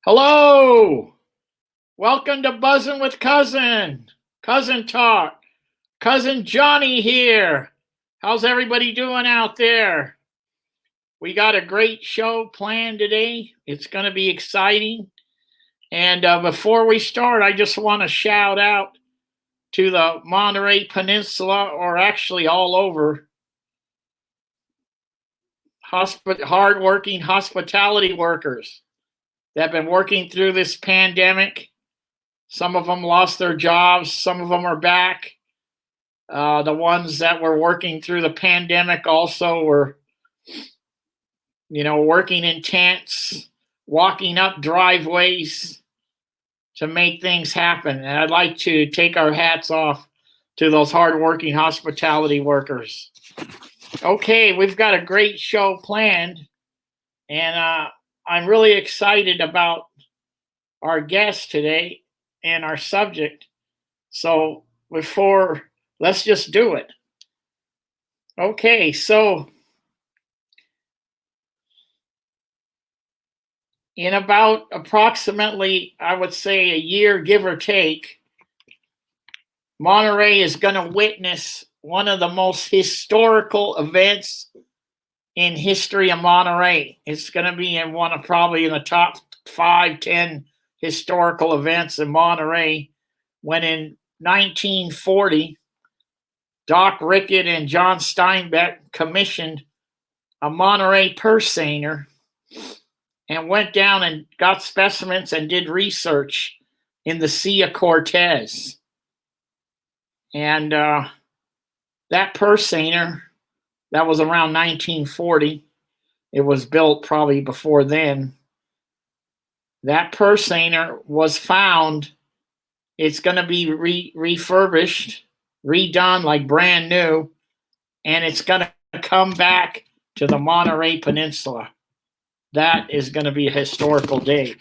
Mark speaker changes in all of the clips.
Speaker 1: Hello! Welcome to Buzzing with Cousin. Cousin Talk. Cousin Johnny here. How's everybody doing out there? We got a great show planned today. It's going to be exciting. And before we start, I just want to shout out to the Monterey Peninsula, or actually all over, hardworking hospitality workers that have been working through this pandemic. Some of them lost their jobs. Some of them are back. The ones that were working through the pandemic also were, working in tents, walking up driveways to make things happen. And I'd like to take our hats off to those hardworking hospitality workers. Okay, we've got a great show planned, and I'm really excited about our guest today and our subject. So let's just do it. Okay, so in about approximately, I would say, a year, give or take, Monterey is going to witness one of the most historical events in history of Monterey. It's going to be probably in the top 5-10 historical events in Monterey, when in 1940, Doc Ricketts and John Steinbeck commissioned a Monterey purse seiner and went down and got specimens and did research in the Sea of Cortez. And that purse seiner, that was around 1940. It was built probably before then. That purse seiner was found. It's going to be refurbished, redone like brand new, and it's going to come back to the Monterey Peninsula. That is going to be a historical day.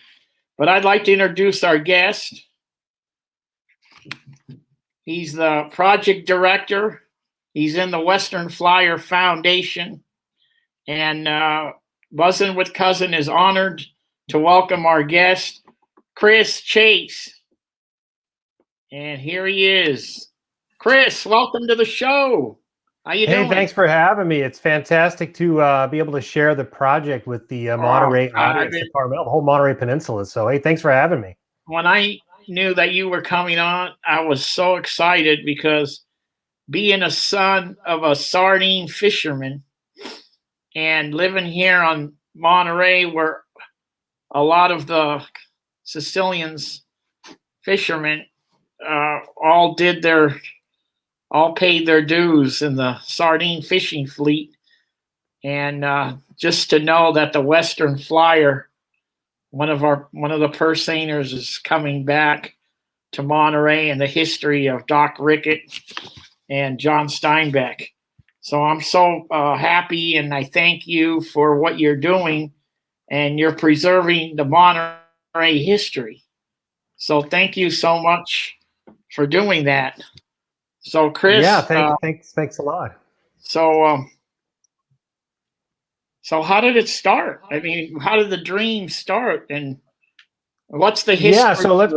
Speaker 1: But I'd like to introduce our guest. He's the project director. He's in the Western Flyer Foundation. And Buzzing with Cousin is honored to welcome our guest, Chris Chase. And here he is. Chris, welcome to the show. How you doing?
Speaker 2: Hey, thanks for having me. It's fantastic to be able to share the project with the Monterey audience, the whole Monterey Peninsula. So, hey, thanks for having me.
Speaker 1: When I knew that you were coming on, I was so excited because being a son of a sardine fisherman and living here on Monterey, where a lot of the Sicilians fishermen all paid their dues in the sardine fishing fleet. And just to know that the Western Flyer, one of the purse seiners, is coming back to Monterey, and the history of Doc Ricketts and John Steinbeck. So I'm so happy, and I thank you for what you're doing, and you're preserving the Monterey history. So thank you so much for doing that. So Chris,
Speaker 2: yeah, thanks a lot.
Speaker 1: So how did it start? I mean, how did the dream start, and what's the history?
Speaker 2: Yeah, so let's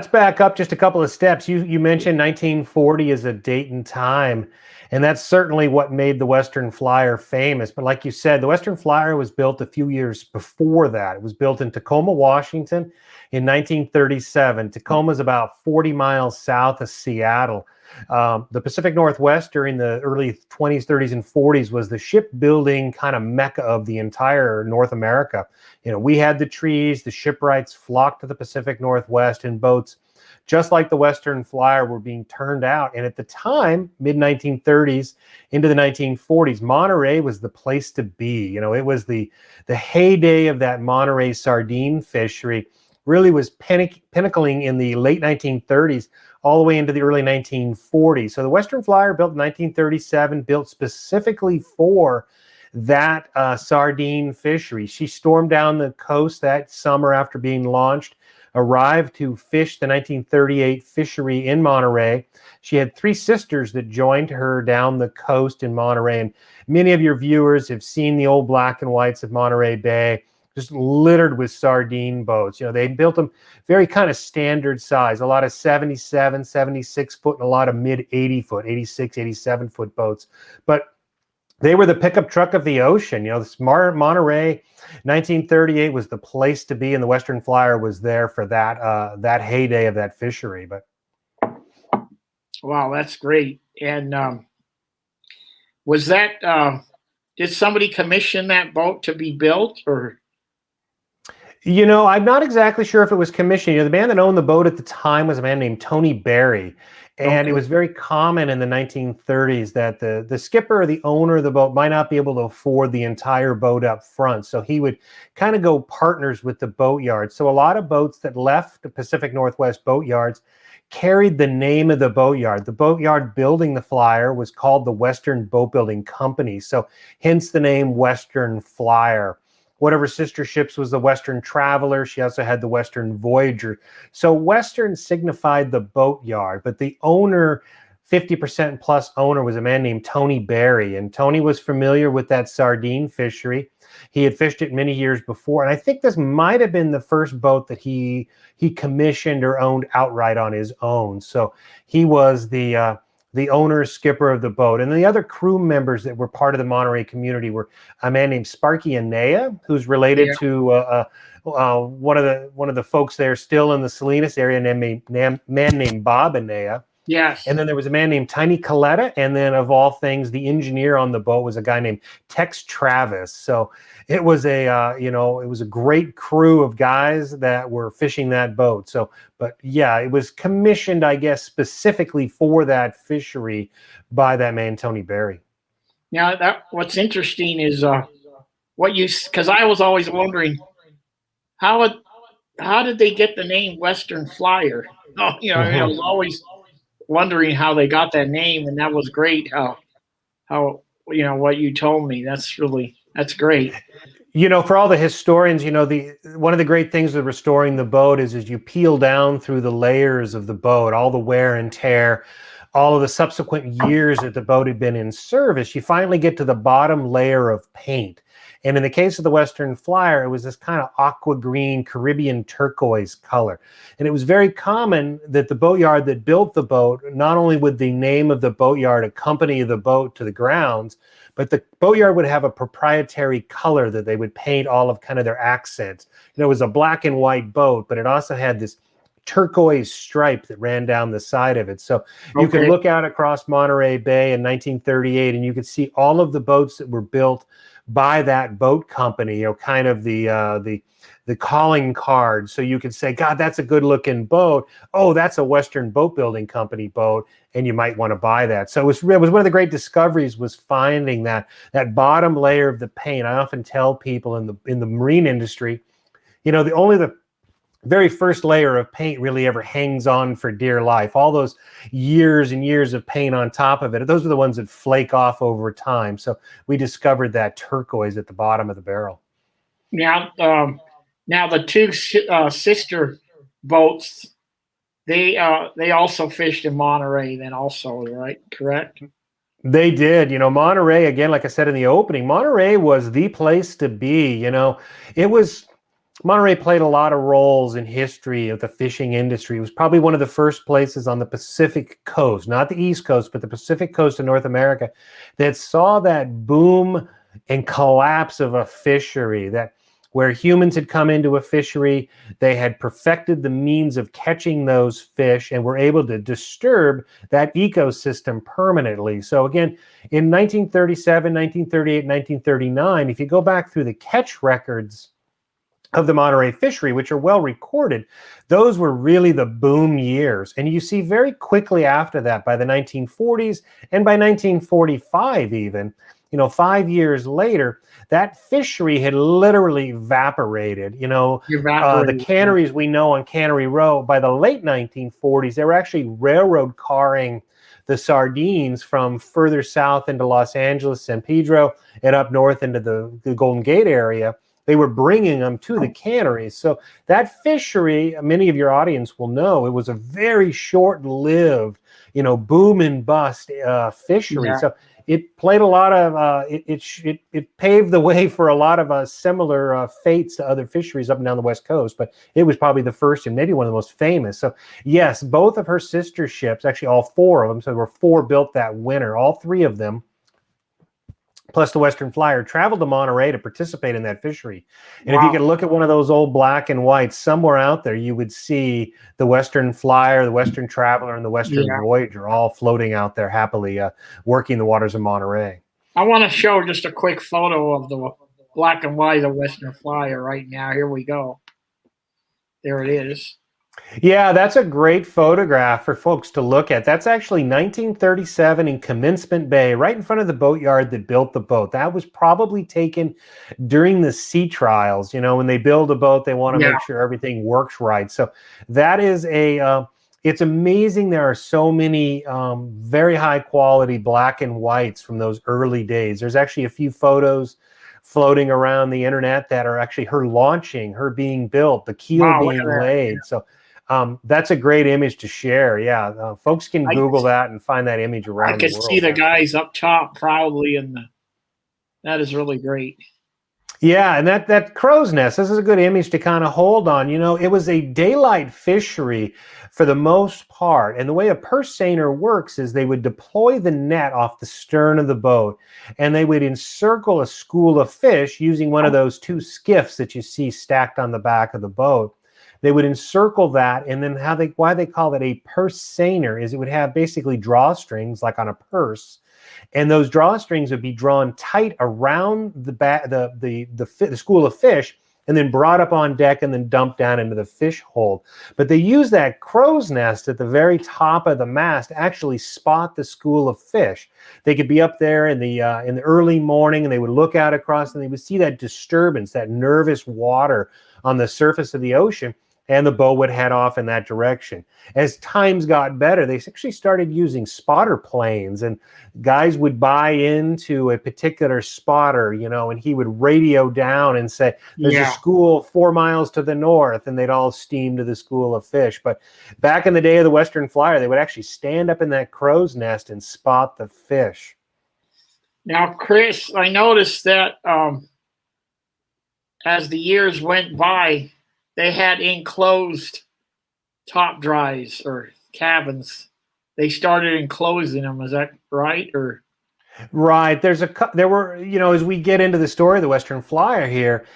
Speaker 2: back up just a couple of steps. You mentioned 1940 as a date and time, and that's certainly what made the Western Flyer famous. But like you said, the Western Flyer was built a few years before that. It was built in Tacoma, Washington in 1937. Tacoma is about 40 miles south of Seattle. The Pacific Northwest during the early 20s, 30s, and 40s was the shipbuilding kind of mecca of the entire North America. We had the trees, the shipwrights flocked to the Pacific Northwest in boats, just like the Western Flyer, were being turned out. And at the time, mid-1930s into the 1940s, Monterey was the place to be. It was the heyday of that Monterey sardine fishery. Really was pinnacling in the late 1930s all the way into the early 1940s. So the Western Flyer, built in 1937, built specifically for that sardine fishery. She stormed down the coast that summer after being launched, arrived to fish the 1938 fishery in Monterey. She had 3 sisters that joined her down the coast in Monterey. And many of your viewers have seen the old black and whites of Monterey Bay, just littered with sardine boats. They built them very kind of standard size, a lot of 77, 76 foot, and a lot of mid 80 foot, 86, 87 foot boats. But they were the pickup truck of the ocean. This Monterey, 1938 was the place to be, and the Western Flyer was there for that heyday of that fishery. But
Speaker 1: wow, that's great. And was that did somebody commission that boat to be built, or?
Speaker 2: I'm not exactly sure if it was commissioned. The man that owned the boat at the time was a man named Tony Barry. And
Speaker 1: Okay.
Speaker 2: it was very common in the 1930s that the skipper or the owner of the boat might not be able to afford the entire boat up front. So he would kind of go partners with the boatyard. So a lot of boats that left the Pacific Northwest boatyards carried the name of the boatyard. The boatyard building the Flyer was called the Western Boat Building Company. So hence the name Western Flyer. One of her sister ships was the Western Traveler. She also had the Western Voyager. So Western signified the boatyard, but the owner, 50% plus owner, was a man named Tony Barry. And Tony was familiar with that sardine fishery. He had fished it many years before. And I think this might have been the first boat that he commissioned or owned outright on his own. So he was the owner, skipper of the boat. And the other crew members that were part of the Monterey community were a man named Sparky Anea, who's related to one of the folks there still in the Salinas area, man named Bob Anea.
Speaker 1: Yes.
Speaker 2: And then there was a man named Tiny Coletta. And then, of all things, the engineer on the boat was a guy named Tex Travis. So it was it was a great crew of guys that were fishing that boat. So, but yeah, it was commissioned, I guess, specifically for that fishery by that man, Tony Barry.
Speaker 1: Now, what's interesting is because I was always wondering how did they get the name Western Flyer? I was always wondering how they got that name, and that was great. How what you told me. That's great.
Speaker 2: For all the historians, one of the great things of restoring the boat is you peel down through the layers of the boat, all the wear and tear, all of the subsequent years that the boat had been in service. You finally get to the bottom layer of paint. And in the case of the Western Flyer, it was this kind of aqua green Caribbean turquoise color. And it was very common that the boatyard that built the boat, not only would the name of the boatyard accompany the boat to the grounds, but the boatyard would have a proprietary color that they would paint all of kind of their accents. It was a black and white boat, but it also had this turquoise stripe that ran down the side of it. So you could look out across Monterey Bay in 1938 and you could see all of the boats that were built by that boat company, kind of the calling card. So you could say, God, that's a good looking boat. Oh, that's a Western Boat Building Company boat. And you might want to buy that. So it was one of the great discoveries was finding that bottom layer of the paint. I often tell people in the marine industry, the very first layer of paint really ever hangs on for dear life. All those years and years of paint on top of it, those are the ones that flake off over time. So we discovered that turquoise at the bottom of the barrel.
Speaker 1: Now the two sister boats, they also fished in Monterey then also, right? Correct?
Speaker 2: They did. Monterey, again, like I said in the opening, Monterey was the place to be. Monterey played a lot of roles in history of the fishing industry. It was probably one of the first places on the Pacific coast, not the East Coast, but the Pacific coast of North America, that saw that boom and collapse of a fishery, that where humans had come into a fishery, they had perfected the means of catching those fish and were able to disturb that ecosystem permanently. So again, in 1937, 1938, 1939, if you go back through the catch records of the Monterey fishery, which are well recorded, those were really the boom years. And you see very quickly after that, by the 1940s and by 1945 even, 5 years later, that fishery had literally evaporated. The canneries we know on Cannery Row, by the late 1940s, they were actually railroad carring the sardines from further south into Los Angeles, San Pedro, and up north into the Golden Gate area. They were bringing them to the canneries. So that fishery, many of your audience will know, it was a very short-lived, boom and bust fishery.
Speaker 1: Yeah.
Speaker 2: So it played a lot of it paved the way for a lot of similar fates to other fisheries up and down the West Coast, but it was probably the first and maybe one of the most famous. So yes, both of her sister ships, actually all four of them, so there were four built that winter, all three of them plus the Western Flyer, traveled to Monterey to participate in that fishery. And if you could look at one of those old black and whites, somewhere out there, you would see the Western Flyer, the Western Traveler, and the Western Voyager all floating out there happily working the waters of Monterey.
Speaker 1: I want to show just a quick photo of the black and white of Western Flyer right now. Here we go. There it is.
Speaker 2: Yeah, that's a great photograph for folks to look at. That's actually 1937 in Commencement Bay, right in front of the boatyard that built the boat. That was probably taken during the sea trials. You know, when they build a boat, they want to make sure everything works right. So that is it's amazing. There are so many very high quality black and whites from those early days. There's actually a few photos floating around the internet that are actually her launching, her being built, the keel being laid. So that's a great image to share. Yeah, folks can Google that and find that image around the world.
Speaker 1: I can see the guys up top proudly, and that is really great.
Speaker 2: Yeah, and that crow's nest, this is a good image to kind of hold on. You know, it was a daylight fishery for the most part. And the way a purse seiner works is they would deploy the net off the stern of the boat, and they would encircle a school of fish using one of those two skiffs that you see stacked on the back of the boat. They would encircle that, and then why they call it a purse seiner is it would have basically drawstrings like on a purse, and those drawstrings would be drawn tight around the school of fish, and then brought up on deck and then dumped down into the fish hold. But they use that crow's nest at the very top of the mast to actually spot the school of fish. They could be up there in the early morning, and they would look out across, and they would see that disturbance, that nervous water on the surface of the ocean, and the boat would head off in that direction. As times got better, they actually started using spotter planes, and guys would buy into a particular spotter, you know, and he would radio down and say, there's a school 4 miles to the north, and they'd all steam to the school of fish. But back in the day of the Western Flyer, they would actually stand up in that crow's nest and spot the fish.
Speaker 1: Now, Chris, I noticed that as the years went by, they had enclosed top drives or cabins. They started enclosing them. Is that right? Or
Speaker 2: right? There were, you know, as we get into the story of the Western Flyer here,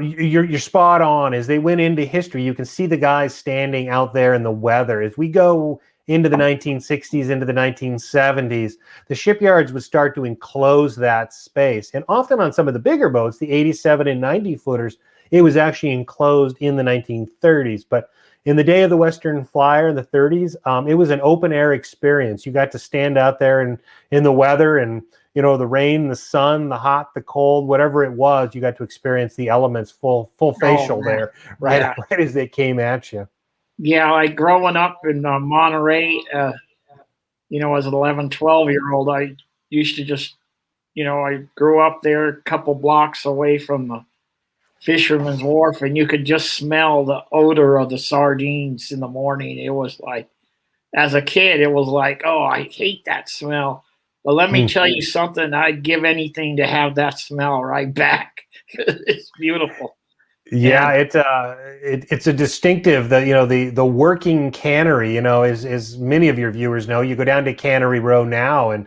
Speaker 2: you're spot on. As they went into history, you can see the guys standing out there in the weather. As we go into the 1960s, into the 1970s, the shipyards would start to enclose that space. And often on some of the bigger boats, the 87 and 90 footers, it was actually enclosed in the 1930s. But in the day of the Western Flyer in the 30s, it was an open air experience. You got to stand out there in the weather, and, you know, the rain, the sun, the hot, the cold, whatever it was, you got to experience the elements full facial there, right as they came at you.
Speaker 1: Yeah, like growing up in Monterey, you know, as an 11, 12-year-old, I used to just, you know, I grew up there a couple blocks away from the Fisherman's Wharf, and you could just smell the odor of the sardines in the morning. It was like, as a kid, it was like, oh, I hate that smell. But let me tell you something, I'd give anything to have that smell right back. It's beautiful.
Speaker 2: Yeah, it's a distinctive, the working cannery, you know, as many of your viewers know, you go down to Cannery Row now, and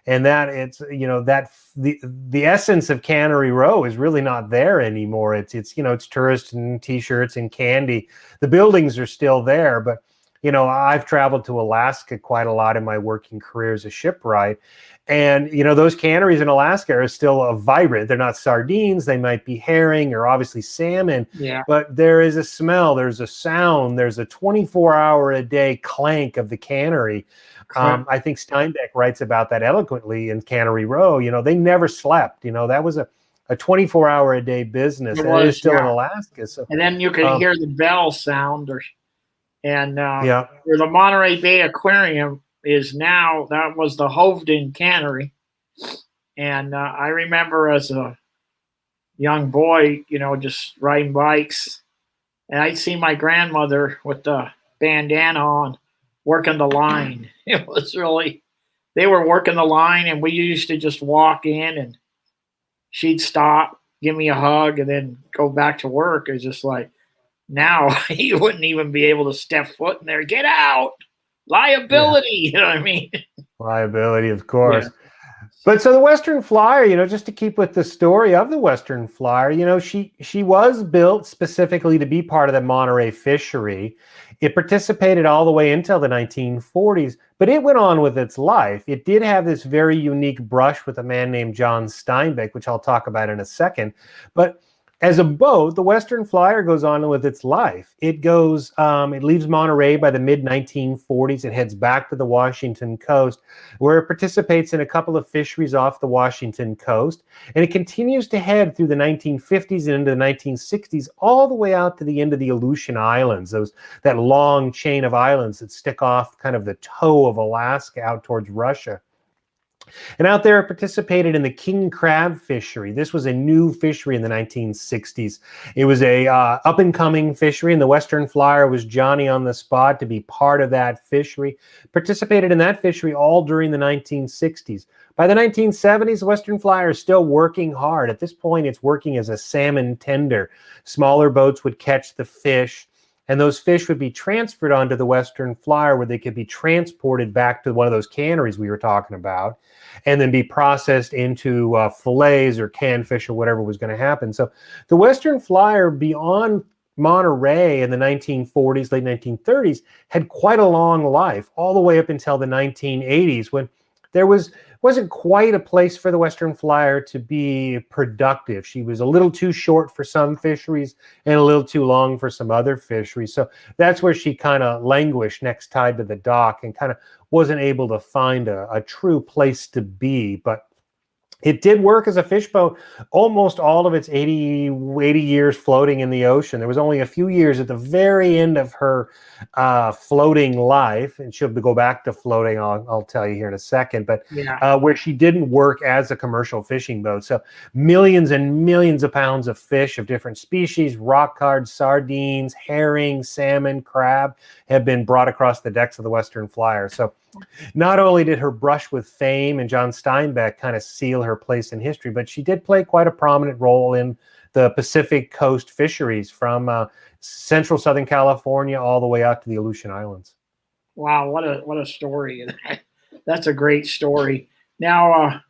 Speaker 2: that it's, you know, that the essence of Cannery Row is really not there anymore. It's you know, it's tourists and t-shirts and candy. The buildings are still there, but, you know, I've traveled to Alaska quite a lot in my working career as a shipwright. And, you know, those canneries in Alaska are still vibrant. They're not sardines. They might be herring or obviously salmon.
Speaker 1: Yeah.
Speaker 2: But there is a smell. There's a sound. There's a 24-hour-a-day clank of the cannery. I think Steinbeck writes about that eloquently in Cannery Row. You know, they never slept. You know, that was a 24-hour-a-day business. And it is still in Alaska. So,
Speaker 1: and then you could hear the bell sound. Where the Monterey Bay Aquarium is now, that was the Hovden Cannery. And I remember as a young boy, you know, just riding bikes, and I'd see my grandmother with the bandana on working the line. It was really they were working the line, and we used to just walk in, and she'd stop, give me a hug, and then go back to work. It's just like now you wouldn't even be able to step foot in there. Get out,
Speaker 2: Yeah.
Speaker 1: liability. You know what I mean?
Speaker 2: Liability, of
Speaker 1: Yeah.
Speaker 2: course. But so the Western Flyer, just to keep with the story of the Western Flyer, she was built specifically to be part of the Monterey fishery. It participated all the way until the 1940s, but it went on with its life. It did have this very unique brush with a man named John Steinbeck, which I'll talk about in a second. But as a boat, the Western Flyer goes on with its life. It leaves Monterey by the mid 1940s. It heads back to the Washington coast, where it participates in a couple of fisheries off the Washington coast. And it continues to head through the 1950s and into the 1960s, all the way out to the end of the Aleutian Islands, that long chain of islands that stick off kind of the toe of Alaska out towards Russia. And out there, it participated in the king crab fishery. This was a new fishery in the 1960s. It was a up-and-coming fishery, and the Western Flyer was Johnny on the spot to be part of that fishery. Participated in that fishery all during the 1960s. By the 1970s, the Western Flyer is still working hard. At this point, it's working as a salmon tender. Smaller boats would catch the fish, and those fish would be transferred onto the Western Flyer, where they could be transported back to one of those canneries we were talking about, and then be processed into fillets or canned fish or whatever was going to happen. So the Western Flyer, beyond Monterey in the 1940s, late 1930s, had quite a long life, all the way up until the 1980s, when there wasn't quite a place for the Western Flyer to be productive. She was a little too short for some fisheries and a little too long for some other fisheries. So that's where she kind of languished next tide to the dock and kind of wasn't able to find a true place to be. But it did work as a fish boat almost all of its 80 years floating in the ocean. There was only a few years at the very end of her floating life, and she'll go back to floating, I'll tell you here in a second, but
Speaker 1: Yeah.
Speaker 2: where she didn't work as a commercial fishing boat. So millions and millions of pounds of fish of different species, rock cod, sardines, herring, salmon, crab, have been brought across the decks of the Western Flyer. So not only did her brush with fame and John Steinbeck kind of seal her place in history, but she did play quite a prominent role in the Pacific Coast fisheries from central Southern California all the way out to the Aleutian Islands.
Speaker 1: Wow, what a story. That's a great story. Now,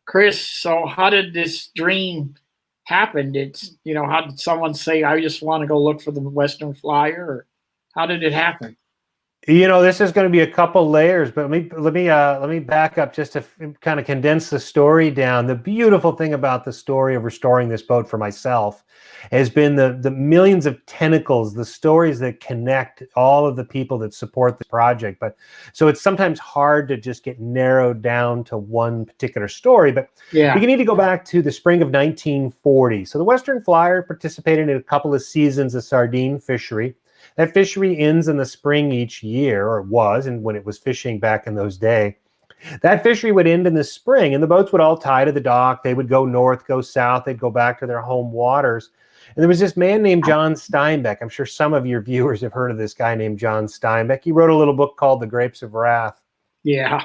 Speaker 1: Chris, so how did this dream happen? How did someone say, I just want to go look for the Western Flyer? Or how did it happen?
Speaker 2: This is going to be a couple layers, but let me back up just to kind of condense the story down. The beautiful thing about the story of restoring this boat for myself has been the millions of tentacles, the stories that connect all of the people that support the project. But so it's sometimes hard to just get narrowed down to one particular story. But
Speaker 1: Yeah.
Speaker 2: we need to go back to the spring of 1940. So the Western Flyer participated in a couple of seasons of sardine fishery. That fishery ends in the spring each year, or it was, and when it was fishing back in those days. That fishery would end in the spring, and the boats would all tie to the dock. They would go north, go south. They'd go back to their home waters. And there was this man named John Steinbeck. I'm sure some of your viewers have heard of this guy named John Steinbeck. He wrote a little book called The Grapes of Wrath.
Speaker 1: Yeah.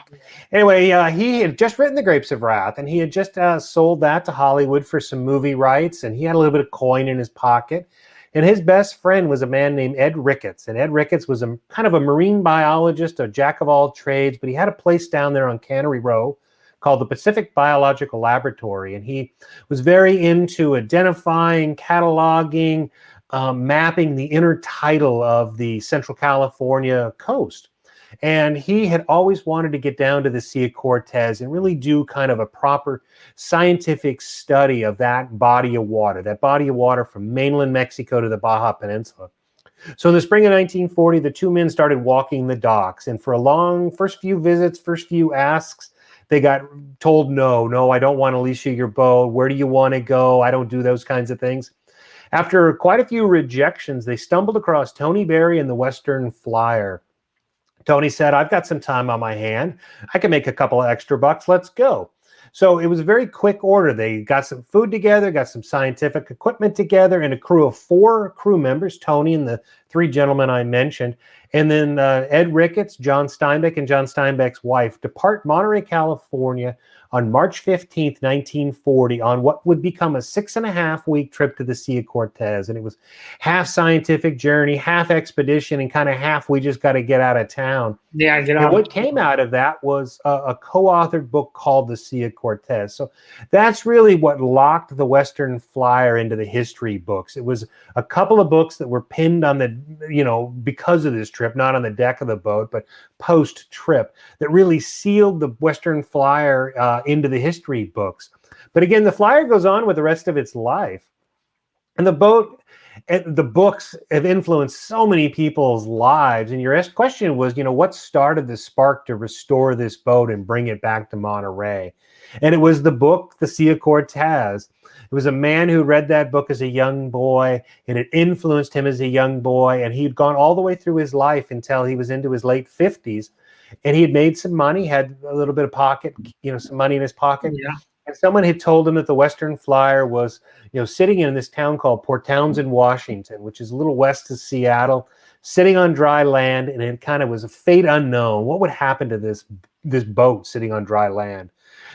Speaker 2: Anyway, he had just written The Grapes of Wrath, and he had just sold that to Hollywood for some movie rights, and he had a little bit of coin in his pocket. And his best friend was a man named Ed Ricketts. And Ed Ricketts was a kind of a marine biologist, a jack of all trades, but he had a place down there on Cannery Row called the Pacific Biological Laboratory. And he was very into identifying, cataloging, mapping the intertidal of the Central California coast. And he had always wanted to get down to the Sea of Cortez and really do kind of a proper scientific study of that body of water from mainland Mexico to the Baja Peninsula. So in the spring of 1940, the two men started walking the docks. And for a long first few visits, first few asks, they got told, no, I don't want to lease you your boat. Where do you want to go? I don't do those kinds of things. After quite a few rejections, they stumbled across Tony Berry and the Western Flyer. Tony said, I've got some time on my hand. I can make a couple of extra bucks. Let's go. So it was a very quick order. They got some food together, got some scientific equipment together, and a crew of 4 crew members, Tony and the 3 gentlemen I mentioned, and then Ed Ricketts, John Steinbeck, and John Steinbeck's wife depart Monterey, California on March 15th, 1940, on what would become a 6.5-week trip to the Sea of Cortez. And it was half scientific journey, half expedition, and kind of half we just got to get out of town.
Speaker 1: Yeah, get
Speaker 2: And
Speaker 1: out.
Speaker 2: what came out of that was a co-authored book called The Sea of Cortez. So that's really what locked the Western Flyer into the history books. It was a couple of books that were pinned on the, because of this trip, not on the deck of the boat, but post-trip, that really sealed the Western Flyer into the history books. But again, the Flyer goes on with the rest of its life. And the books have influenced so many people's lives. And your question was, what started the spark to restore this boat and bring it back to Monterey? And it was the book, The Sea of Cortez. It was a man who read that book as a young boy, and it influenced him as a young boy. And he'd gone all the way through his life until he was into his late 50s. And he had made some money, had a little bit of pocket, some money in his pocket.
Speaker 1: Yeah.
Speaker 2: And someone had told him that the Western Flyer was, sitting in this town called Port Townsend, Washington, which is a little west of Seattle, sitting on dry land, and it kind of was a fate unknown. What would happen to this boat sitting on dry land?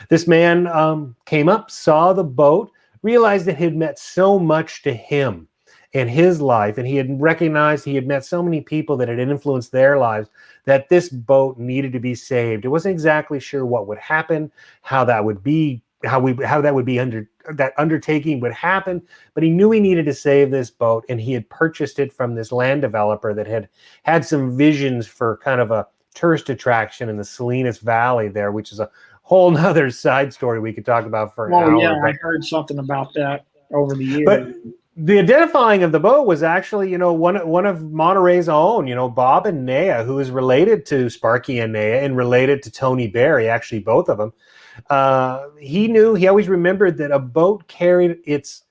Speaker 2: This man came up, saw the boat, realized it had meant so much to him in his life, and he had recognized he had met so many people that had influenced their lives, that this boat needed to be saved. It wasn't exactly sure what would happen, how that would be, that undertaking would happen, but he knew he needed to save this boat, and he had purchased it from this land developer that had some visions for kind of a tourist attraction in the Salinas Valley there, which is a whole nother side story we could talk about for an hour.
Speaker 1: Yeah, I heard something about that over the years.
Speaker 2: But the identifying of the boat was actually, one of Monterey's own, Bob and Nea, who is related to Sparky and Nea and related to Tony Berry, actually both of them. He always remembered that a boat carried its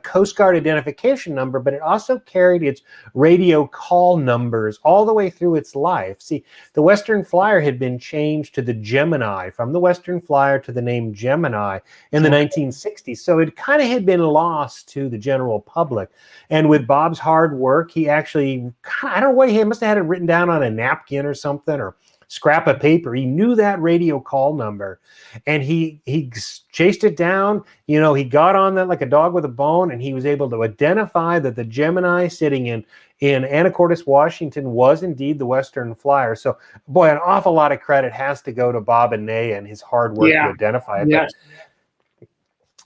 Speaker 2: Coast Guard identification number, but it also carried its radio call numbers all the way through its life. See, the Western Flyer had been changed to the Gemini, from the Western Flyer to the name Gemini in the 1960s. So it kind of had been lost to the general public. And with Bob's hard work, he actually, I don't know what, he must have had it written down on a napkin or something, or scrap of paper. He knew that radio call number, and he chased it down. He got on that like a dog with a bone, and he was able to identify that the Gemini sitting in Anacortes, Washington, was indeed the Western Flyer. So, boy, an awful lot of credit has to go to Bob and Nea and his hard work to identify it.
Speaker 1: Yes.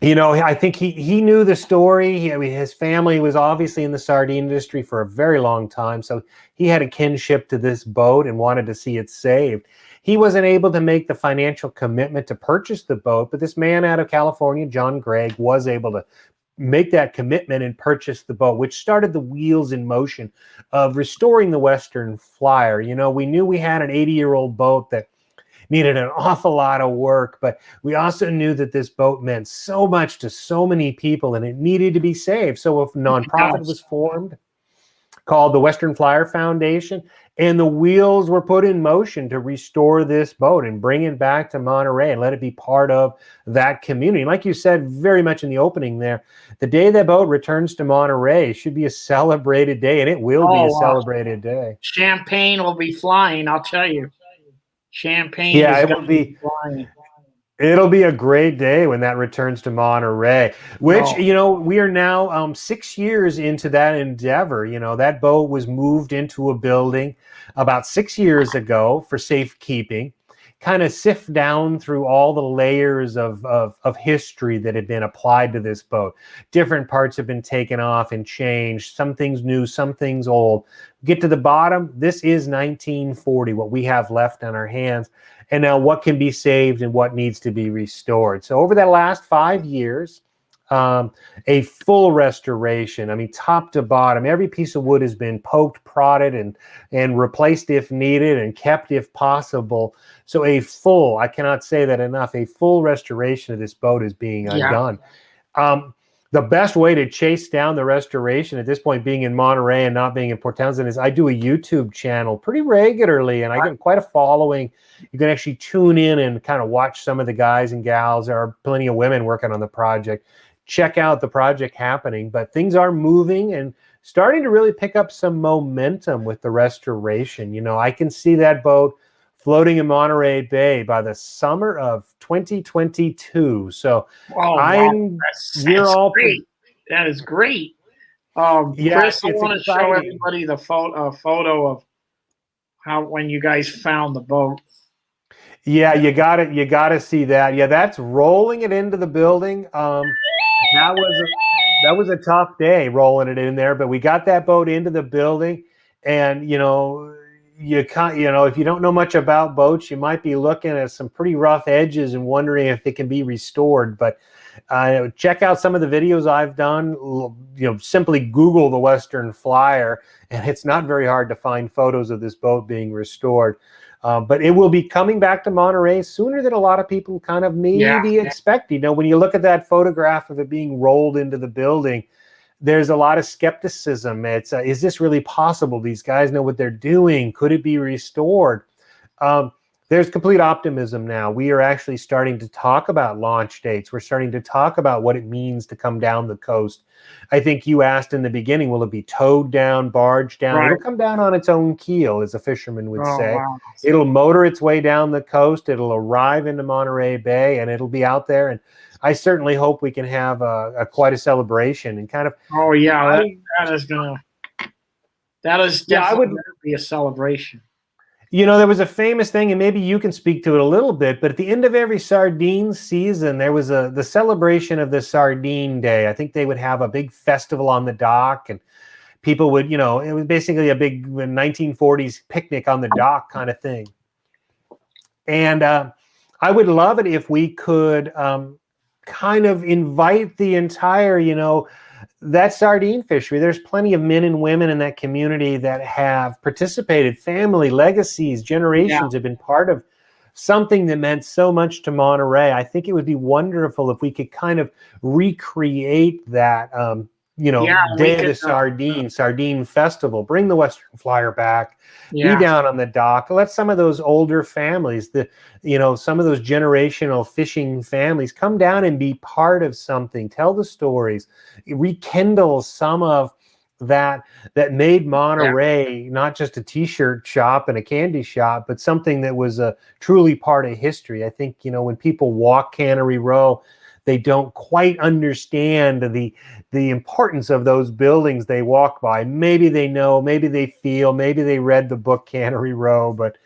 Speaker 2: I think he knew the story. His family was obviously in the sardine industry for a very long time, so he had a kinship to this boat and wanted to see it saved. He wasn't able to make the financial commitment to purchase the boat, but this man out of California, John Gregg, was able to make that commitment and purchase the boat, which started the wheels in motion of restoring the Western Flyer. We knew we had an 80-year-old boat that needed an awful lot of work, but we also knew that this boat meant so much to so many people, and it needed to be saved. So a nonprofit was formed called the Western Flyer Foundation, and the wheels were put in motion to restore this boat and bring it back to Monterey and let it be part of that community. Like you said very much in the opening there, the day that boat returns to Monterey should be a celebrated day, and it will be a celebrated day.
Speaker 1: Champagne will be flying, I'll tell you. Champagne.
Speaker 2: Yeah, it'll be a great day when that returns to Monterey, which, we are now 6 years into that endeavor. That boat was moved into a building about 6 years ago for safekeeping, kind of sift down through all the layers of history that had been applied to this boat. Different parts have been taken off and changed, some things new, some things old. Get to the bottom, this is 1940, what we have left on our hands, and now what can be saved and what needs to be restored. So over that last 5 years, a full restoration, top to bottom, every piece of wood has been poked, prodded, and replaced if needed, and kept if possible. So I cannot say that enough, a full restoration of this boat is being done. the best way to chase down the restoration at this point, being in Monterey and not being in Port Townsend, is I do a YouTube channel pretty regularly, and I get quite a following. You can actually tune in and kind of watch some of the guys and gals. There are plenty of women working on the project. Check out the project happening, but things are moving and starting to really pick up some momentum with the restoration. You know, I can see that boat floating in Monterey Bay by the summer of 2022. So
Speaker 1: Oh, wow.
Speaker 2: you're all
Speaker 1: great. That is great.
Speaker 2: yeah,
Speaker 1: Chris, I
Speaker 2: it's
Speaker 1: want to show
Speaker 2: exciting.
Speaker 1: everybody the photo of how when you guys found the boat.
Speaker 2: Yeah, you got to see that. Yeah, that's rolling it into the building. That was a tough day rolling it in there, but we got that boat into the building, and you can't, if you don't know much about boats, you might be looking at some pretty rough edges and wondering if it can be restored. But check out some of the videos I've done. Simply Google the Western Flyer, and it's not very hard to find photos of this boat being restored. But it will be coming back to Monterey sooner than a lot of people kind of maybe expect. When you look at that photograph of it being rolled into the building, there's a lot of skepticism. It's is this really possible? These guys know what they're doing. Could it be restored? There's complete optimism now. We are actually starting to talk about launch dates. We're starting to talk about what it means to come down the coast. I think you asked in the beginning, will it be towed down, barged down? Right. It'll come down on its own keel, as a fisherman would say. Wow. It'll motor its way down the coast. It'll arrive into Monterey Bay, and it'll be out there. And I certainly hope we can have quite a celebration and kind of.
Speaker 1: Oh yeah, that is definitely going to be a celebration.
Speaker 2: There was a famous thing, and maybe you can speak to it a little bit, but at the end of every sardine season, there was the celebration of the Sardine Day. I think they would have a big festival on the dock, and people would, it was basically a big 1940s picnic on the dock kind of thing. And I would love it if we could kind of invite the entire, that sardine fishery. There's plenty of men and women in that community that have participated. Family, legacies, generations have been part of something that meant so much to Monterey. I think it would be wonderful if we could kind of recreate that, Day of the Sardine Festival. Bring the Western Flyer back. Be down on the dock. Let some of those older families, some of those generational fishing families, come down and be part of something. Tell the stories. Rekindle some of that made Monterey not just a t-shirt shop and a candy shop, but something that was truly part of history. I think, when people walk Cannery Row, they don't quite understand the importance of those buildings they walk by. Maybe they know, maybe they feel, maybe they read the book Cannery Row. But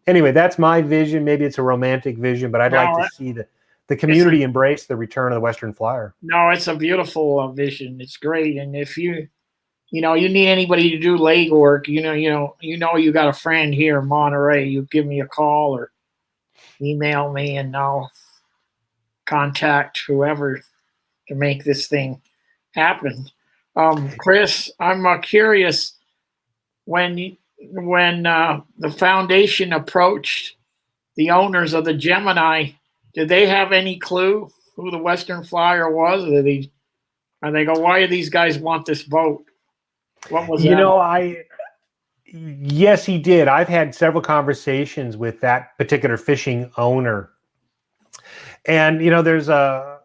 Speaker 2: anyway, that's my vision. Maybe it's a romantic vision, but I'd like to see the community embrace the return of the Western Flyer.
Speaker 1: No, it's a beautiful vision. It's great. And if you need anybody to do leg work, you got a friend here in Monterey, you give me a call or email me, and I'll contact whoever to make this thing happen. Chris, I'm curious, when the foundation approached the owners of the Gemini, did they have any clue who the Western Flyer was? Or they go, why do these guys want this boat? What was that?
Speaker 2: Yes, he did. I've had several conversations with that particular fishing owner. And, there's a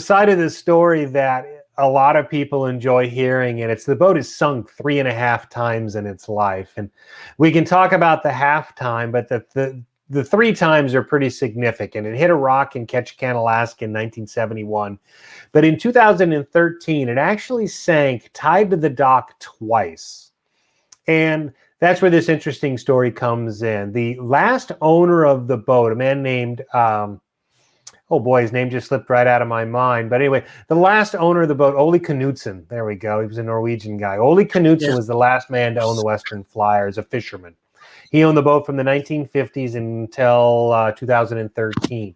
Speaker 2: side of this story that a lot of people enjoy hearing, and it's the boat is sunk 3.5 times in its life. And we can talk about the half time, but the 3 times are pretty significant. It hit a rock in Ketchikan, Alaska in 1971. But in 2013, it actually sank, tied to the dock twice. And that's where this interesting story comes in. The last owner of the boat, a man named, oh boy, his name just slipped right out of my mind. But anyway, the last owner of the boat, Ole Knudsen, there we go. He was a Norwegian guy. Ole Knudsen was the last man to own the Western Flyer as a fisherman. He owned the boat from the 1950s until 2013.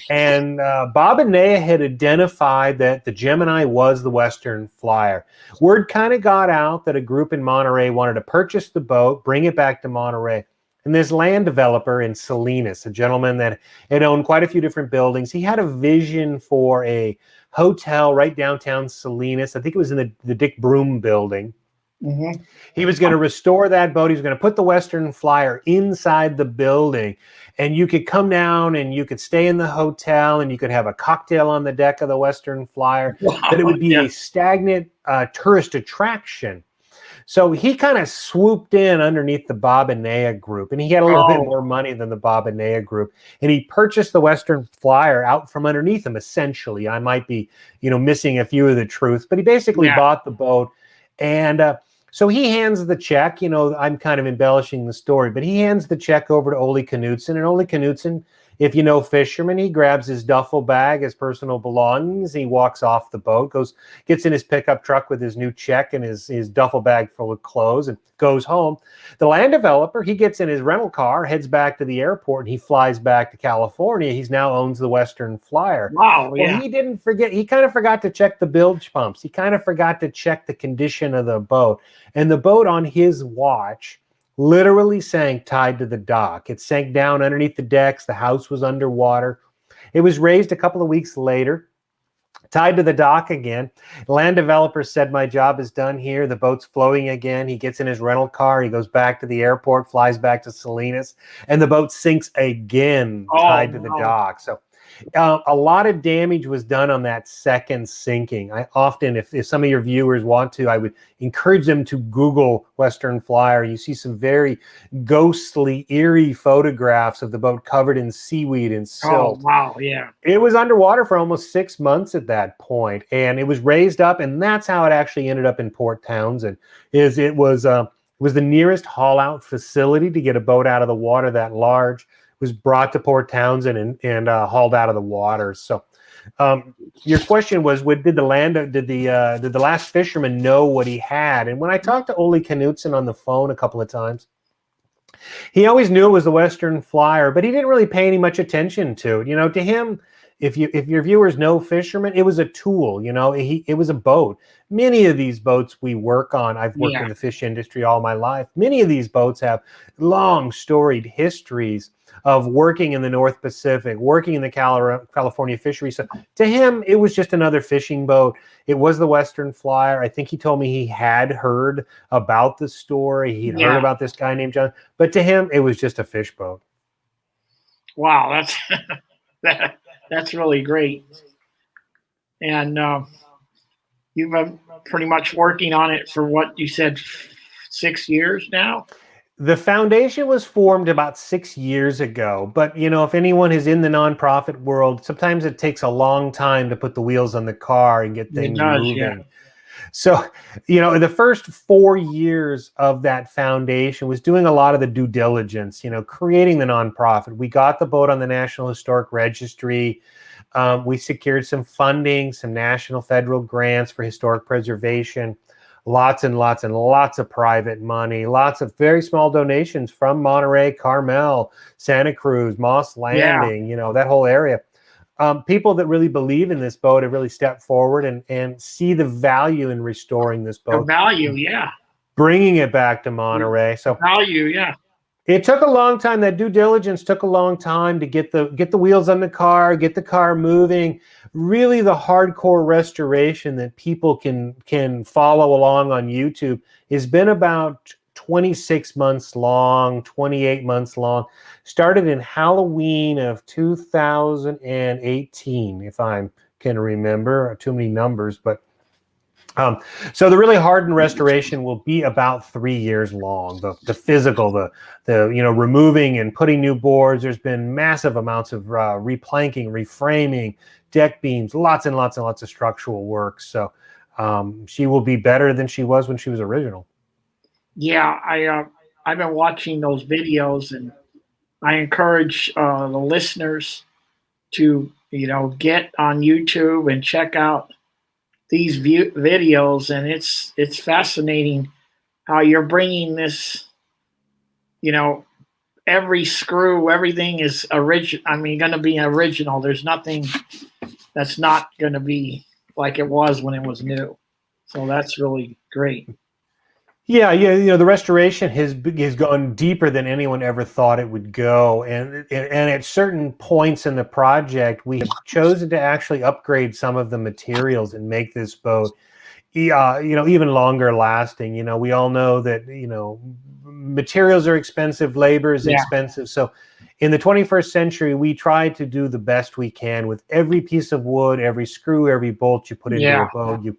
Speaker 2: And Bob and Naya had identified that the Gemini was the Western Flyer. Word kind of got out that a group in Monterey wanted to purchase the boat, bring it back to Monterey. And this land developer in Salinas, a gentleman that had owned quite a few different buildings, he had a vision for a hotel right downtown Salinas. I think it was in the Dick Broom building.
Speaker 1: Mm-hmm.
Speaker 2: He was going to restore that boat. He was going to put the Western Flyer inside the building, and you could come down and you could stay in the hotel and you could have a cocktail on the deck of the Western Flyer, but it would be a stagnant tourist attraction. So he kind of swooped in underneath the Bobanea Group, and he had a little bit more money than the Bobanea Group, and he purchased the Western Flyer out from underneath him, essentially. I might be, missing a few of the truths, but he basically bought the boat, and so he hands the check. I'm kind of embellishing the story, but he hands the check over to Ole Knutson, and Ole Knutson, if you know fishermen, he grabs his duffel bag, his personal belongings, he walks off the boat, gets in his pickup truck with his new check and his duffel bag full of clothes and goes home. The land developer, he gets in his rental car, heads back to the airport, and he flies back to California. He now owns the Western Flyer.
Speaker 1: Wow,
Speaker 2: Well, he didn't forget, he kind of forgot to check the bilge pumps. He kind of forgot to check the condition of the boat. And the boat on his watch literally sank tied to the dock. It sank down underneath the decks. The house was underwater. It was raised a couple of weeks later, tied to the dock again. Land developer said, my job is done here. The boat's floating again. He gets in his rental car. He goes back to the airport, flies back to Salinas, and the boat sinks again, tied to the dock. So a lot of damage was done on that second sinking. I often, if some of your viewers want to, I would encourage them to Google Western Flyer. You see some very ghostly, eerie photographs of the boat covered in seaweed and silt.
Speaker 1: Oh, wow, yeah.
Speaker 2: It was underwater for almost 6 months at that point, and it was raised up, and that's how it actually ended up in Port Townsend. It was the nearest haul-out facility to get a boat out of the water that large. Was brought to Port Townsend and hauled out of the water. So, your question was, did the last fisherman know what he had? And when I talked to Ole Knutson on the phone a couple of times, he always knew it was the Western Flyer, but he didn't really pay any much attention to it. To him, if your viewers know fishermen, it was a tool. It was a boat. Many of these boats we work on, I've worked in the fish industry all my life. Many of these boats have long storied histories of working in the North Pacific, working in the California fisheries. So to him, it was just another fishing boat. It was the Western Flyer. I think he told me he had heard about the story. He'd heard about this guy named John, but to him, it was just a fish boat.
Speaker 1: Wow, that's really great. And you've been pretty much working on it for what you said, 6 years now?
Speaker 2: The foundation was formed about 6 years ago, but if anyone is in the nonprofit world, sometimes it takes a long time to put the wheels on the car and get things moving. Yeah. So, the first 4 years of that foundation was doing a lot of the due diligence, creating the nonprofit. We got the boat on the National Historic Registry. We secured some funding, some national federal grants for historic preservation. Lots and lots and lots of private money, lots of very small donations from Monterey, Carmel, Santa Cruz, Moss Landing, that whole area. People that really believe in this boat have really stepped forward and see the value in restoring this boat.
Speaker 1: The value, yeah.
Speaker 2: Bringing it back to Monterey. So
Speaker 1: value, yeah.
Speaker 2: It took a long time. That due diligence took a long time to get the wheels on the car, get the car moving. Really, the hardcore restoration that people can follow along on YouTube has been about 26 months long, 28 months long. Started in Halloween of 2018, if I can remember. Too many numbers, but. So the really hardened restoration will be about 3 years long. The physical, the removing and putting new boards. There's been massive amounts of replanking, reframing, deck beams, lots and lots and lots of structural work. So she will be better than she was when she was original.
Speaker 1: Yeah, I've been watching those videos, and I encourage the listeners to get on YouTube and check out these videos, and it's fascinating how you're bringing this, every screw, everything is original. I mean, going to be original. There's nothing that's not going to be like it was when it was new. So that's really great.
Speaker 2: Yeah, yeah, the restoration has gone deeper than anyone ever thought it would go, and at certain points in the project, we have chosen to actually upgrade some of the materials and make this boat, even longer lasting. We all know that materials are expensive, labor is
Speaker 1: Yeah,
Speaker 2: expensive, so in the 21st century, we try to do the best we can with every piece of wood, every screw, every bolt you put into
Speaker 1: yeah,
Speaker 2: a boat.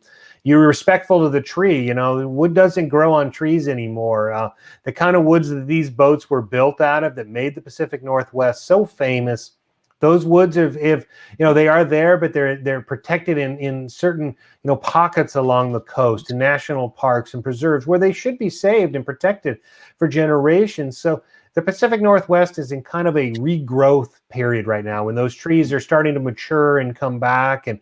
Speaker 2: You're respectful to the tree. Wood doesn't grow on trees anymore. The kind of woods that these boats were built out of that made the Pacific Northwest so famous, those woods if they are there, but they're protected in certain pockets along the coast, in national parks and preserves where they should be saved and protected for generations. So the Pacific Northwest is in kind of a regrowth period right now, when those trees are starting to mature and come back, and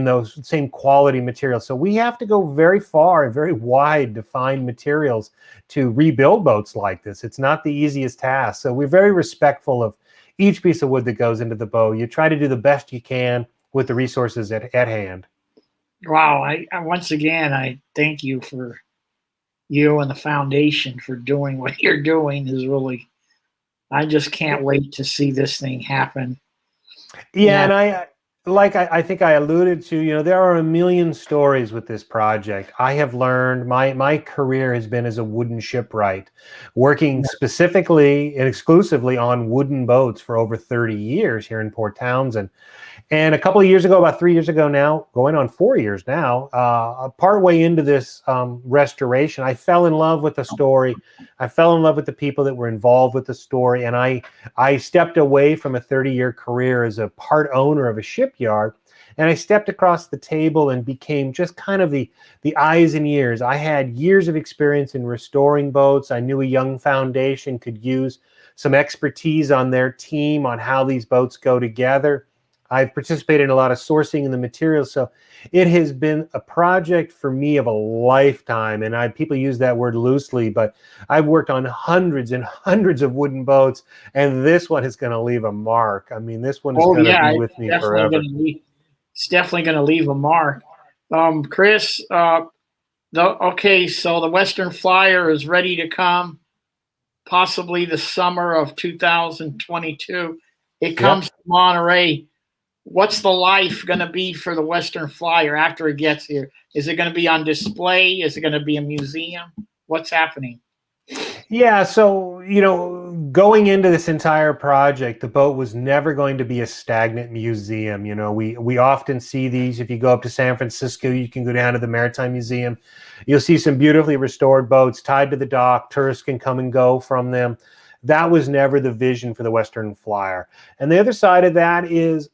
Speaker 2: those same quality materials. So we have to go very far and very wide to find materials to rebuild boats like this. It's not the easiest task. So we're very respectful of each piece of wood that goes into the boat. You try to do the best you can with the resources at hand.
Speaker 1: wow. Once again, I thank you for you and the foundation for doing what you're doing. Is really, I just can't wait to see this thing happen.
Speaker 2: Yeah,
Speaker 1: And
Speaker 2: and I think I alluded to, there are a million stories with this project. I have learned my career has been as a wooden shipwright, working specifically and exclusively on wooden boats for over 30 years here in Port Townsend. And a couple of years ago, about 3 years ago now, going on 4 years now, partway into this restoration, I fell in love with the story. I fell in love with the people that were involved with the story. And I stepped away from a 30-year career as a part owner of a shipyard. And I stepped across the table and became just kind of the eyes and ears. I had years of experience in restoring boats. I knew a young foundation could use some expertise on their team on how these boats go together. I've participated in a lot of sourcing in the materials. So it has been a project for me of a lifetime. And people use that word loosely, but I've worked on hundreds and hundreds of wooden boats. And this one is going to leave a mark. I mean, this one is
Speaker 1: oh
Speaker 2: going to
Speaker 1: yeah,
Speaker 2: be with me forever.
Speaker 1: it's definitely going to leave a mark. Chris, okay, so the Western Flyer is ready to come, possibly the summer of 2022. It comes
Speaker 2: Yep.
Speaker 1: to Monterey. What's the life going to be for the Western Flyer after it gets here? Is it going to be on display? Is it going to be a museum? What's happening?
Speaker 2: Yeah, so going into this entire project, the boat was never going to be a stagnant museum. We often see these. If you go up to San Francisco, you can go down to the Maritime Museum. You'll see some beautifully restored boats tied to the dock. Tourists can come and go from them. That was never the vision for the Western Flyer. And the other side of that is,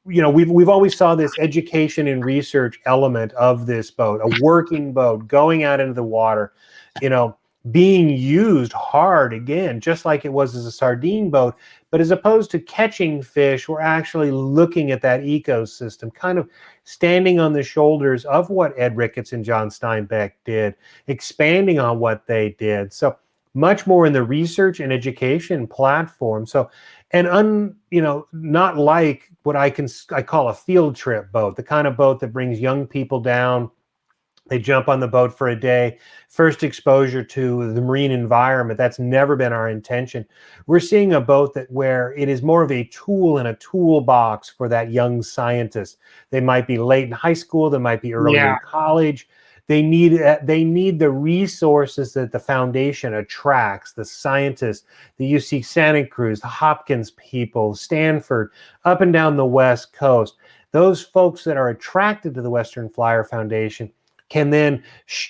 Speaker 2: we've always saw this education and research element of this boat, a working boat going out into the water, you know, being used hard again, just like it was as a sardine boat. But as opposed to catching fish, we're actually looking at that ecosystem, kind of standing on the shoulders of what Ed Ricketts and John Steinbeck did, expanding on what they did. So much more in the research and education platform. So, not like what I call a field trip boat, the kind of boat that brings young people down. They jump on the boat for a day, first exposure to the marine environment. That's never been our intention. We're seeing a boat where it is more of a tool in a toolbox for that young scientist. They might be late in high school, they might be early
Speaker 1: Yeah,
Speaker 2: in college. They need the resources that the foundation attracts, the scientists, the UC Santa Cruz, the Hopkins people, Stanford, up and down the West Coast. Those folks that are attracted to the Western Flyer Foundation can then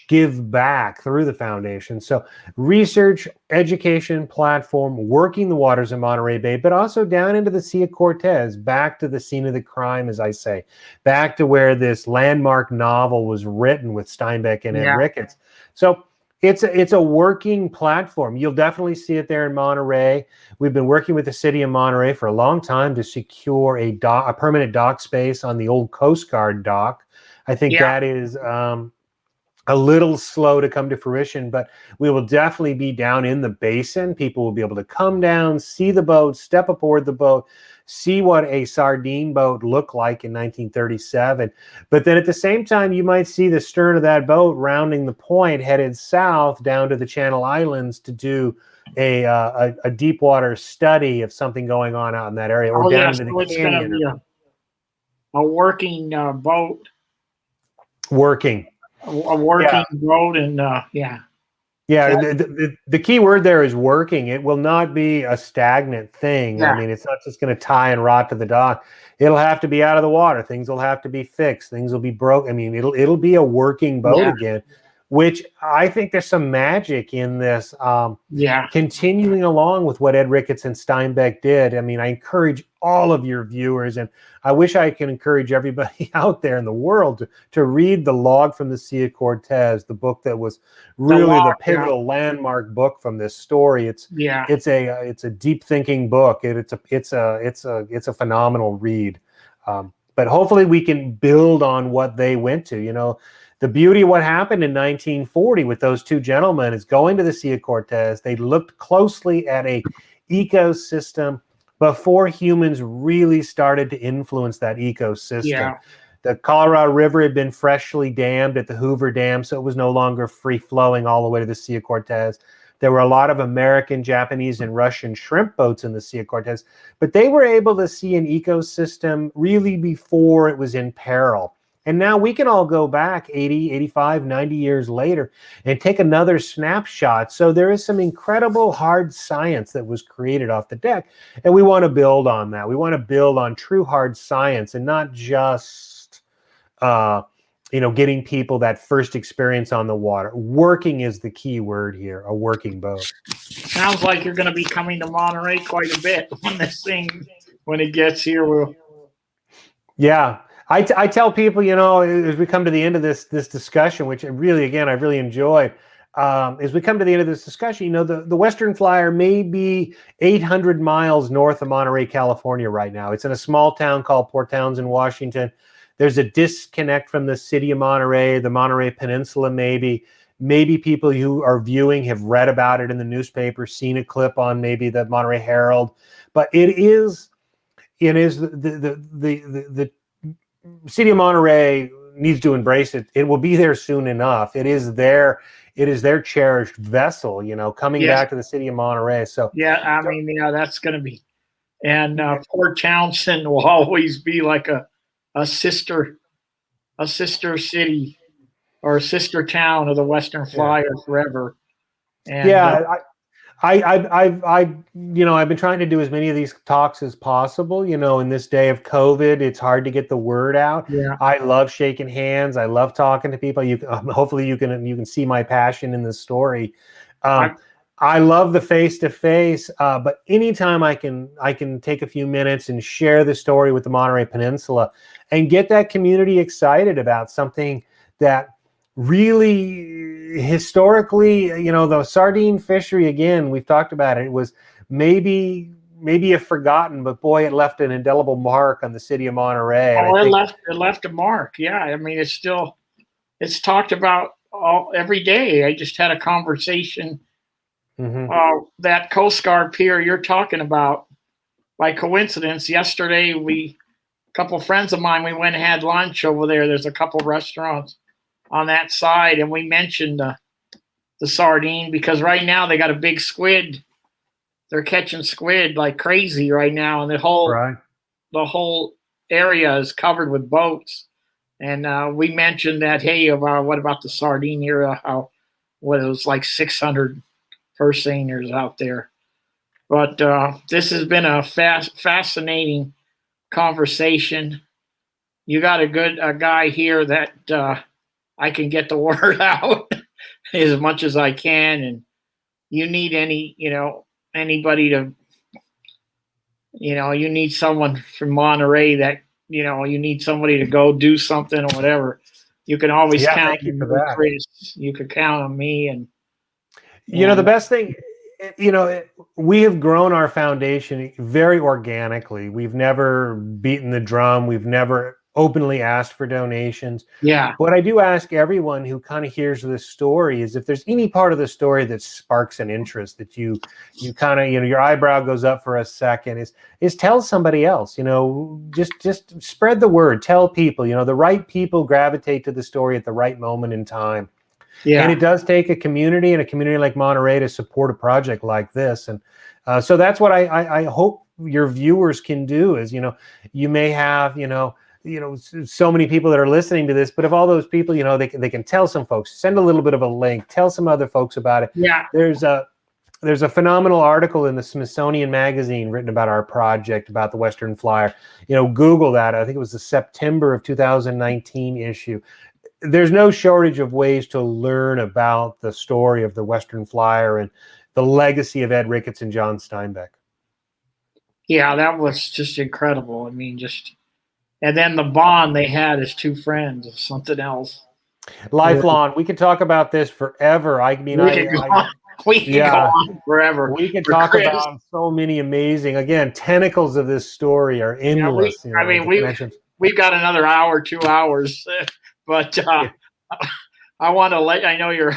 Speaker 2: give back through the foundation. So research, education platform, working the waters of Monterey Bay, but also down into the Sea of Cortez, back to the scene of the crime, as I say, back to where this landmark novel was written with Steinbeck and Ed
Speaker 1: yeah,
Speaker 2: Ricketts. So it's a working platform. You'll definitely see it there in Monterey. We've been working with the city of Monterey for a long time to secure a permanent dock space on the old Coast Guard dock. I think
Speaker 1: yeah.
Speaker 2: that is a little slow to come to fruition, but we will definitely be down in the basin. People will be able to come down, see the boat, step aboard the boat, see what a sardine boat looked like in 1937. But then at the same time, you might see the stern of that boat rounding the point, headed south down to the Channel Islands to do a deep water study of something going on out in that area, or
Speaker 1: Oh
Speaker 2: down
Speaker 1: yeah,
Speaker 2: into the
Speaker 1: so it's going to
Speaker 2: canyon,
Speaker 1: be
Speaker 2: or
Speaker 1: a working boat,
Speaker 2: working.
Speaker 1: a
Speaker 2: Yeah.
Speaker 1: working boat, and yeah.
Speaker 2: Yeah,
Speaker 1: That-
Speaker 2: the key word there is working. It will not be a stagnant thing. I
Speaker 1: yeah,
Speaker 2: mean, it's not just going to tie and rot to the dock. It'll have to be out of the water. Things will have to be fixed. Things will be broke. I mean, it'll be a working boat
Speaker 1: yeah,
Speaker 2: again, which I think there's some magic in this.
Speaker 1: yeah.
Speaker 2: Continuing along with what Ed Ricketts and Steinbeck did. I mean, I encourage all of your viewers, and I wish I could encourage everybody out there in the world to read the log from the Sea of Cortez, the book that was
Speaker 1: The
Speaker 2: really the
Speaker 1: log, yeah,
Speaker 2: pivotal landmark book from this story.
Speaker 1: yeah.
Speaker 2: It's a deep thinking book. It's a phenomenal read. But hopefully we can build on what they went to. You know, the beauty of what happened in 1940 with those two gentlemen is going to the Sea of Cortez. They looked closely at a ecosystem before humans really started to influence that ecosystem.
Speaker 1: Yeah.
Speaker 2: The Colorado River had been freshly dammed at the Hoover Dam, so it was no longer free flowing all the way to the Sea of Cortez. There were a lot of American, Japanese, and Russian shrimp boats in the Sea of Cortez, but they were able to see an ecosystem really before it was in peril. And now we can all go back 80, 85, 90 years later and take another snapshot. So there is some incredible hard science that was created off the deck. And we want to build on that. We want to build on true hard science and not just, getting people that first experience on the water. Working is the key word here, a working boat.
Speaker 1: Sounds like you're going to be coming to Monterey quite a bit when this thing, when it gets here. We'll,
Speaker 2: Yeah. I tell people, as we come to the end of this discussion, which really, again, I really enjoyed, as we come to the end of this discussion, the Western Flyer may be 800 miles north of Monterey, California right now. It's in a small town called Port Townsend, Washington. There's a disconnect from the city of Monterey, the Monterey Peninsula, maybe. Maybe people who are viewing have read about it in the newspaper, seen a clip on maybe the Monterey Herald. But it is the city of Monterey needs to embrace it. It will be there soon enough. It is their cherished vessel, coming
Speaker 1: yes,
Speaker 2: back to the city of Monterey. So
Speaker 1: yeah. I mean, yeah, that's going to be, and Port Townsend will always be like a sister, a sister city or a sister town of the Western
Speaker 2: yeah,
Speaker 1: Flyer forever. And
Speaker 2: yeah. I've been trying to do as many of these talks as possible. In this day of COVID, it's hard to get the word out.
Speaker 1: yeah,
Speaker 2: I love shaking hands. I love talking to people. Hopefully you can see my passion in this story.
Speaker 1: I,
Speaker 2: I love the face to face, but anytime I can take a few minutes and share the story with the Monterey Peninsula and get that community excited about something that really historically, the sardine fishery, again, we've talked about it. It was maybe a forgotten, but boy, it left an indelible mark on the city of Monterey. And I
Speaker 1: oh,
Speaker 2: think,
Speaker 1: it left a mark. Yeah, I mean, it's talked about all every day. I just had a conversation.
Speaker 2: mhm,
Speaker 1: That Coast Guard pier you're talking about, by coincidence, yesterday a couple friends of mine, we went and had lunch over there. There's a couple restaurants on that side, and we mentioned the sardine because right now they got a big squid. They're catching squid like crazy right now, and
Speaker 2: right.
Speaker 1: the whole area is covered with boats. And we mentioned that, hey, what about the sardine era? How what it was like 600 first seniors out there. But this has been a fascinating conversation. You got a guy here that I can get the word out as much as I can, and you need anybody to, you need someone from Monterey that, you need somebody to go do something or whatever. You can always
Speaker 2: Yeah,
Speaker 1: count
Speaker 2: thank you
Speaker 1: on
Speaker 2: for
Speaker 1: me,
Speaker 2: that.
Speaker 1: Chris. You could count on me, and
Speaker 2: The
Speaker 1: and
Speaker 2: best thing, we have grown our foundation very organically. We've never beaten the drum. We've never openly asked for donations.
Speaker 1: Yeah.
Speaker 2: What I do ask everyone who kind of hears this story is if there's any part of the story that sparks an interest, that you kind of, your eyebrow goes up for a second, is tell somebody else, just spread the word, tell people, the right people gravitate to the story at the right moment in time.
Speaker 1: Yeah.
Speaker 2: And it does take a community, and a community like Monterey, to support a project like this. And so that's what I hope your viewers can do is, you may have, so many people that are listening to this, but if all those people, they can tell some folks, send a little bit of a link, tell some other folks about it.
Speaker 1: Yeah.
Speaker 2: There's a phenomenal article in the Smithsonian Magazine written about our project, about the Western Flyer. Google that. I think it was the September of 2019 issue. There's no shortage of ways to learn about the story of the Western Flyer and the legacy of Ed Ricketts and John Steinbeck.
Speaker 1: Yeah, that was just incredible. I mean, and then the bond they had as two friends is something else.
Speaker 2: Lifelong. We could talk about this forever. I mean,
Speaker 1: we could go on forever.
Speaker 2: We could talk about so many amazing, again, tentacles of this story are endless.
Speaker 1: We've got another hour, 2 hours, but I want to I know you're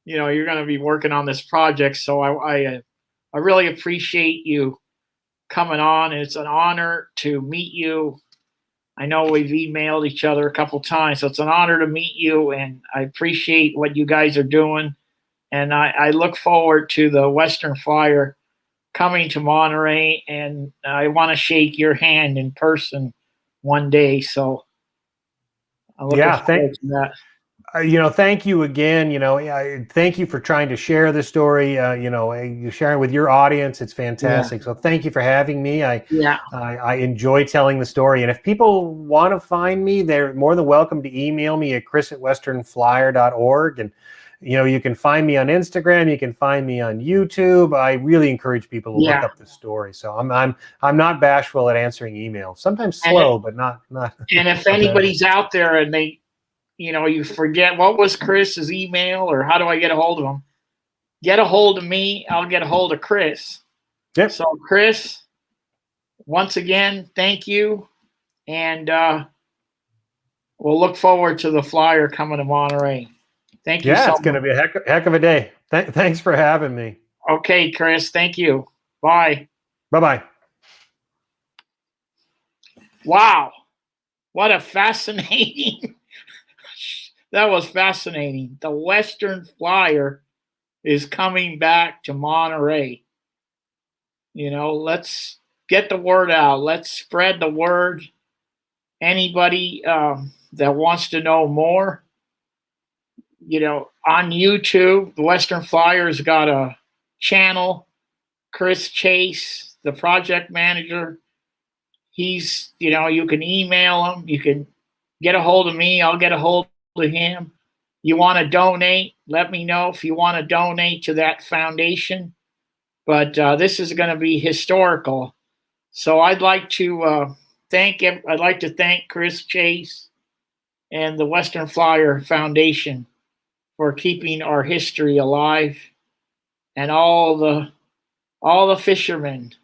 Speaker 1: going to be working on this project, so I really appreciate you coming on. It's an honor to meet you. I know we've emailed each other a couple times, so it's an honor to meet you, and I appreciate what you guys are doing. And I look forward to the Western Flyer coming to Monterey, and I want to shake your hand in person one day. So I'm looking forward to that.
Speaker 2: Thank you again. Thank you for trying to share the story. You sharing with your audience. It's fantastic. Yeah. So thank you for having me. I enjoy telling the story. And if people want to find me, they're more than welcome to email me at chris@westernflyer.org. And, you can find me on Instagram. You can find me on YouTube. I really encourage people to look up the story. So I'm not bashful at answering emails. Sometimes slow, but not.
Speaker 1: And if anybody's out there and they, you forget what was Chris's email or how do I get a hold of him? Get a hold of me. I'll get a hold of Chris.
Speaker 2: Yep.
Speaker 1: So Chris, once again, thank you. And we'll look forward to the Flyer coming to Monterey. Thank you.
Speaker 2: Yeah, it's going to be a heck of a day. Thanks for having me.
Speaker 1: Okay, Chris. Thank you. Bye.
Speaker 2: Bye-bye.
Speaker 1: Wow. What a fascinating... That was fascinating. The Western Flyer is coming back to Monterey. Let's get the word out. Let's spread the word. Anybody that wants to know more, on YouTube, the Western Flyer's got a channel. Chris Chase, the project manager, he's, you can email him. You can get a hold of me. I'll get a hold to him. You want to donate, let me know if you want to donate to that foundation. But this is going to be historical. So I'd like to thank Chris Chase and the Western Flyer Foundation for keeping our history alive, and all the fishermen,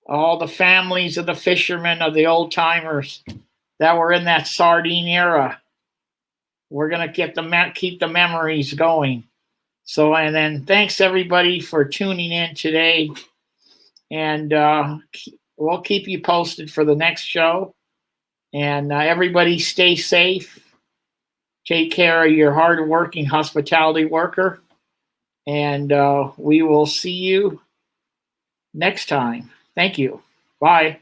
Speaker 1: all the families of the fishermen, of the old timers that were in that sardine era. We're going to keep the memories going. So, and then thanks everybody for tuning in today. And we'll keep you posted for the next show. And everybody stay safe. Take care of your hard-working hospitality worker. And we will see you next time. Thank you. Bye.